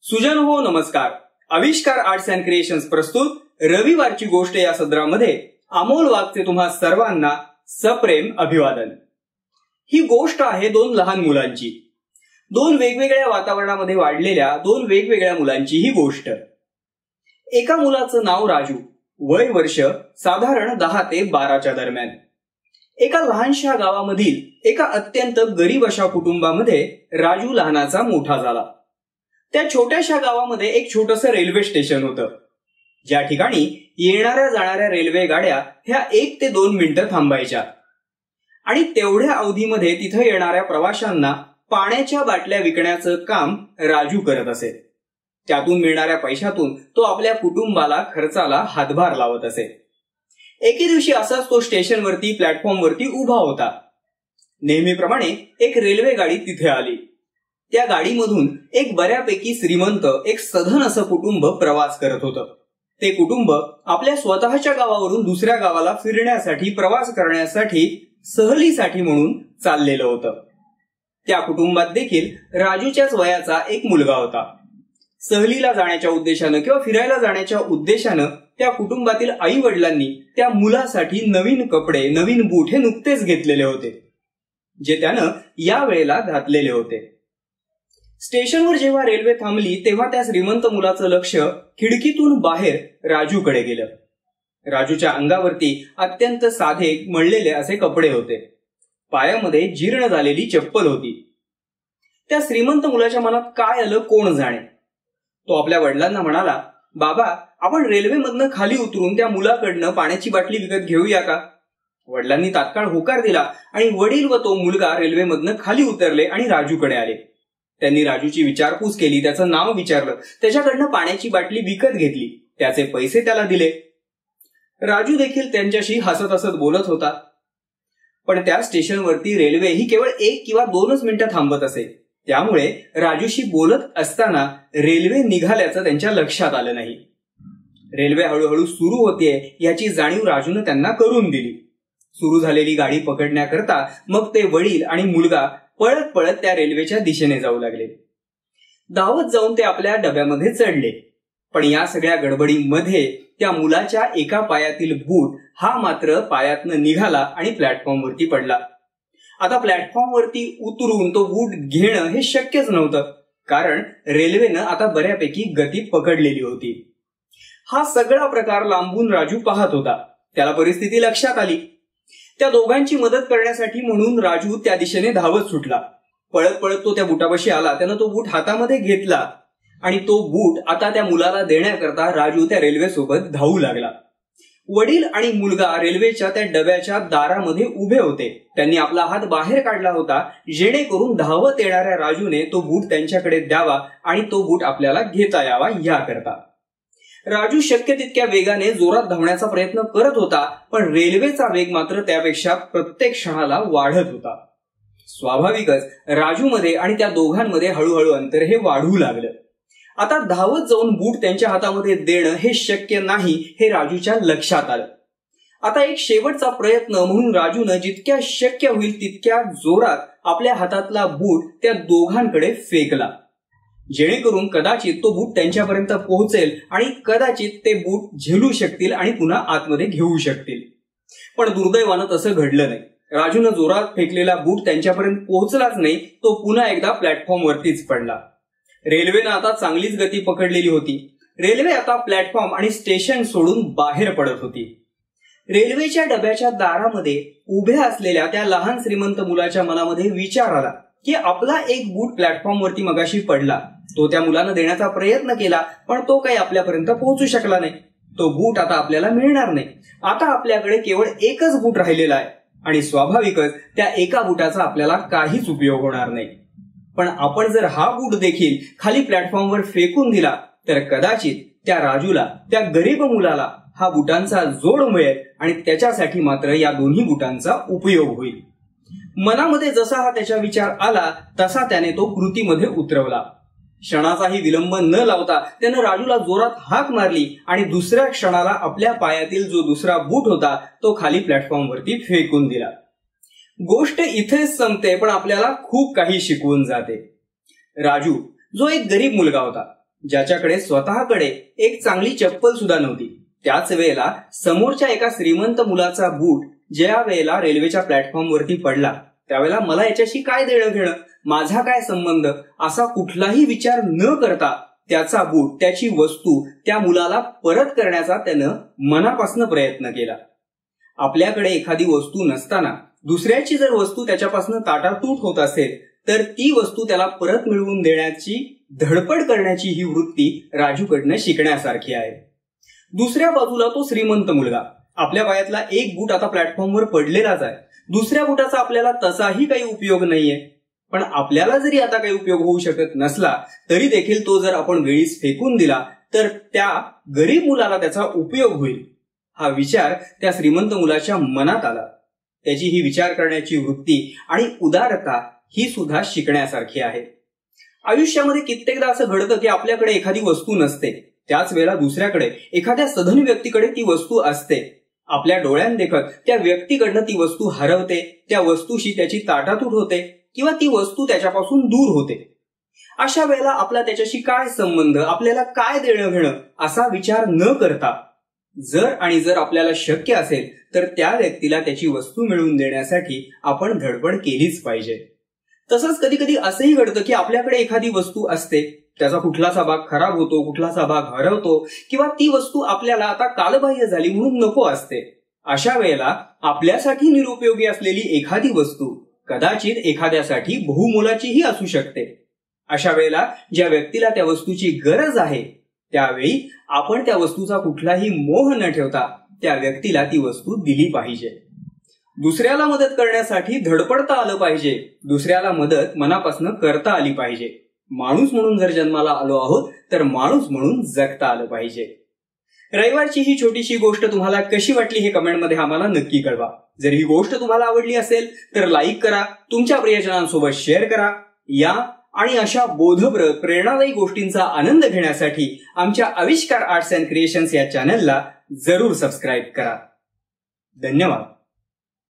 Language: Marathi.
सुजन हो नमस्कार. आविष्कार आर्ट्स अँड क्रिएशन्स प्रस्तुत रविवारची गोष्ट या सदरामध्ये अमोल वाघचे तुम्हा सर्वांना सप्रेम अभिवादन. ही गोष्ट आहे दोन लहान मुलांची. दोन वेगवेगळ्या वातावरणामध्ये वाढलेल्या दोन वेगवेगळ्या मुलांची ही गोष्ट. एका मुलाचं नाव राजू, वय वर्ष साधारण 10 ते 12च्या दरम्यान. एका लहानशा गावामधील एका अत्यंत गरीब अशा कुटुंबामध्ये राजू लहानाचा मोठा झाला. त्या छोट्याशा गावामध्ये एक छोटंसं रेल्वे स्टेशन होतं, ज्या ठिकाणी येणाऱ्या जाणाऱ्या रेल्वे गाड्या ह्या 1 ते 2 मिनिटं थांबायच्या आणि तेवढ्या अवधीमध्ये तिथं येणाऱ्या प्रवाशांना पाण्याच्या बाटल्या विकण्याचं काम राजू करत असे. त्यातून मिळणाऱ्या पैशातून तो आपल्या कुटुंबाला खर्चाला हातभार लावत असे. एके दिवशी असाच तो स्टेशनवरती प्लॅटफॉर्मवरती उभा होता. नेहमीप्रमाणे एक रेल्वे गाडी तिथे आली. त्या गाडीमधून एक बऱ्यापैकी श्रीमंत एक सधन असं कुटुंब प्रवास करत होतं. ते कुटुंब आपल्या स्वतःच्या गावावरून दुसऱ्या गावाला फिरण्यासाठी प्रवास करण्यासाठी सहलीसाठी म्हणून चाललेलं होतं. त्या कुटुंबात देखील राजूच्याच वयाचा एक मुलगा होता. सहलीला जाण्याच्या उद्देशानं किंवा फिरायला जाण्याच्या उद्देशानं त्या कुटुंबातील आई वडिलांनी त्या मुलासाठी नवीन कपडे नवीन बूट हे नुकतेच घेतलेले होते, जे त्यानं या वेळेला घातलेले होते. स्टेशनवर जेव्हा रेल्वे थांबली तेव्हा त्या श्रीमंत मुलाचं लक्ष खिडकीतून बाहेर राजूकडे गेलं. राजूच्या अंगावरती अत्यंत साधे मळलेले असे कपडे होते. पायामध्ये जीर्ण झालेली चप्पल होती. त्या श्रीमंत मुलाच्या मनात काय आलं कोण जाणे. तो आपल्या वडिलांना म्हणाला, बाबा, आपण रेल्वेमधनं खाली उतरून त्या मुलाकडनं पाण्याची बाटली विकत घेऊया का? वडिलांनी तात्काळ होकार दिला आणि वडील व तो मुलगा रेल्वेमधनं खाली उतरले आणि राजूकडे आले. त्यांनी राजूची विचारपूस केली, त्याचं नाव विचारलं, त्याच्याकडनं पाण्याची बाटली विकत घेतली, त्याचे पैसे त्याला दिले. राजू देखील त्यांच्याशी हसत हसत बोलत होता. पण त्या स्टेशनवरती रेल्वे ही केवळ 1 किंवा 2च मिनिटं थांबत असे. त्यामुळे राजूशी बोलत असताना रेल्वे निघाल्याचं त्यांच्या लक्षात आलं नाही. रेल्वे हळूहळू सुरू होतीये याची जाणीव राजूने त्यांना करून दिली. सुरू झालेली गाडी पकडण्याकरता मग ते वडील आणि मुलगा पळत पळत त्या रेल्वेच्या दिशेने जाऊ लागले. धावत जाऊन ते आपल्या डब्यामध्ये चढले. पण या सगळ्या गडबडीमध्ये त्या मुलाच्या एका पायातील बूट हा मात्र पायातनं निघाला आणि प्लॅटफॉर्मवरती पडला. आता प्लॅटफॉर्मवरती उतरून तो बूट घेणं हे शक्यच नव्हतं, कारण रेल्वेनं आता बऱ्यापैकी गती पकडलेली होती. हा सगळा प्रकार लांबून राजू पाहत होता. त्याला परिस्थिती लक्षात आली. त्या दोघांची मदत करण्यासाठी म्हणून राजू त्या दिशेने धावत सुटला. पळत पळत तो त्या बुटापाशी आला. त्यानं तो बूट हातामध्ये घेतला आणि तो बूट आता त्या मुलाला देण्याकरता राजू त्या रेल्वे सोबत धावू लागला. वडील आणि मुलगा रेल्वेच्या त्या डब्याच्या दारामध्ये उभे होते. त्यांनी आपला हात बाहेर काढला होता, जेणेकरून धावत येणाऱ्या राजूने तो बूट त्यांच्याकडे द्यावा आणि तो बूट आपल्याला घेता यावा याकरता. राजू शक्य तितक्या वेगाने जोरात धावण्याचा प्रयत्न करत होता, पण रेल्वेचा वेग मात्र त्यापेक्षा प्रत्येक क्षणाला वाढत होता. स्वाभाविकच राजूमध्ये आणि त्या दोघांमध्ये हळूहळू अंतर हे वाढू लागलं. आता धावत जाऊन बूट त्यांच्या हातामध्ये देणं हे शक्य नाही हे राजूच्या लक्षात आलं. आता एक शेवटचा प्रयत्न म्हणून राजूनं जितक्या शक्य होईल तितक्या जोरात आपल्या हातातला बूट त्या दोघांकडे फेकला, जेणेकरून कदाचित तो बूट त्यांच्यापर्यंत पोहोचेल आणि कदाचित ते बूट झेलू शकतील आणि पुन्हा आतमध्ये घेऊ शकतील. पण दुर्दैवानं तसं घडलं नाही. राजूनं जोरात फेकलेला बूट त्यांच्यापर्यंत पोहोचलाच नाही. तो पुन्हा एकदा प्लॅटफॉर्मवरतीच पडला. रेल्वेनं आता चांगलीच गती पकडलेली होती. रेल्वे आता प्लॅटफॉर्म आणि स्टेशन सोडून बाहेर पडत होती. रेल्वेच्या डब्याच्या दारामध्ये उभ्या असलेल्या त्या लहान श्रीमंत मुलाच्या मनामध्ये विचार आला की आपला एक बूट प्लॅटफॉर्मवरती मगाशी पडला. तो त्या मुलानं देण्याचा प्रयत्न केला, पण तो काही आपल्यापर्यंत पोहोचू शकला नाही. तो बूट आता आपल्याला मिळणार नाही. आता आपल्याकडे केवळ एकच बूट राहिलेला आहे आणि स्वाभाविकच त्या एका बुटाचा आपल्याला काहीच उपयोग होणार नाही. पण आपण जर हा बूट देखील खाली प्लॅटफॉर्मवर फेकून दिला तर कदाचित त्या राजूला, त्या गरीब मुलाला हा बुटांचा जोड मिळेल आणि त्याच्यासाठी मात्र या दोन्ही बुटांचा उपयोग होईल. मनामध्ये जसा हा त्याचा विचार आला तसा त्याने तो कृतीमध्ये उतरवला. क्षणाचाही विलंब न लावता त्यानं राजूला जोरात हाक मारली आणि दुसऱ्या क्षणाला आपल्या पायातील जो दुसरा बूट होता तो खाली प्लॅटफॉर्मवरती फेकून दिला. गोष्ट इथेच संपते, पण आपल्याला खूप काही शिकवून जाते. राजू जो एक गरीब मुलगा होता, ज्याच्याकडे स्वतःकडे एक चांगली चप्पल सुद्धा नव्हती. त्याच वेळेला समोरच्या एका श्रीमंत मुलाचा बूट ज्या वेळेला रेल्वेच्या प्लॅटफॉर्मवरती पडला त्यावेळेला मला याच्याशी काय देणं घेणं, माझा काय संबंध, असा कुठलाही विचार न करता त्याचा बूट, त्याची वस्तू त्या मुलाला परत करण्याचा त्यानं मनापासून प्रयत्न केला. आपल्याकडे एखादी वस्तू नसताना दुसऱ्याची जर वस्तू त्याच्यापासून ताटातूट होत असेल तर ती वस्तू त्याला परत मिळवून देण्याची धडपड करण्याची ही वृत्ती राजूकडनं शिकण्यासारखी आहे. दुसऱ्या बाजूला तो श्रीमंत मुलगा, आपल्या पायातला एक बूट आता प्लॅटफॉर्मवर पडलेलाच आहे. दुसऱ्या बुटाचा आपल्याला तसाही काही उपयोग नाहीये. पण आपल्याला जरी आता काही उपयोग होऊ शकत नसला तरी देखील तो जर आपण वेळीच फेकून दिला तर त्या गरीब मुलाला त्याचा उपयोग होईल, हा विचार त्या श्रीमंत मुलाच्या मनात आला. त्याची ही विचार करण्याची वृत्ती आणि उदारता ही सुद्धा शिकण्यासारखी आहे. आयुष्यामध्ये कित्येकदा असं घडतं की आपल्याकडे एखादी वस्तू नसते, त्याच वेळेला दुसऱ्याकडे एखाद्या सधन व्यक्तीकडे ती वस्तू असते. आपल्या डोळ्यांदेखत त्या व्यक्तीकडनं ती वस्तू हरवते, त्या वस्तूशी त्याची ताटातूट होते किंवा ती वस्तू त्याच्यापासून दूर होते. अशा वेळेला आपला त्याच्याशी काय संबंध, आपल्याला काय देणं घेणं असा विचार न करता जर आपल्याला शक्य असेल तर त्या व्यक्तीला त्याची वस्तू मिळवून देण्यासाठी आपण धडपड केलीच पाहिजे. तसंच कधी कधी असंही घडतं की आपल्याकडे एखादी वस्तू असते, त्याचा कुठलासा भाग खराब होतो, कुठलासा भाग हरवतो किंवा ती वस्तू आपल्याला आता कालबाह्य झाली म्हणून नको असते. अशा वेळेला आपल्यासाठी निरुपयोगी असलेली एखादी वस्तू कदाचित एखाद्यासाठी बहुमोलाचीही असू शकते. अशा वेळेला ज्या व्यक्तीला त्या वस्तूची गरज आहे त्यावेळी आपण त्या वस्तूचा कुठलाही मोह न ठेवता त्या व्यक्तीला ती वस्तू दिली पाहिजे. दुसऱ्याला मदत करण्यासाठी धडपडता आलं पाहिजे, दुसऱ्याला मदत मनापासून करता आली पाहिजे. माणूस म्हणून जर जन्माला आलो आहोत तर माणूस म्हणून जगता आलं पाहिजे. रविवारची ही छोटीशी गोष्ट तुम्हाला कशी वाटली हे कमेंटमध्ये आम्हाला नक्की कळवा. जर ही गोष्ट तुम्हाला आवडली असेल तर लाईक करा, तुमच्या प्रियजनांसोबत शेअर करा. या आणि अशा बोधप्रद प्रेरणादायी गोष्टींचा आनंद घेण्यासाठी आमच्या आविष्कार आर्ट्स अँड क्रिएशन्स या चॅनलला जरूर सबस्क्राईब करा. धन्यवाद.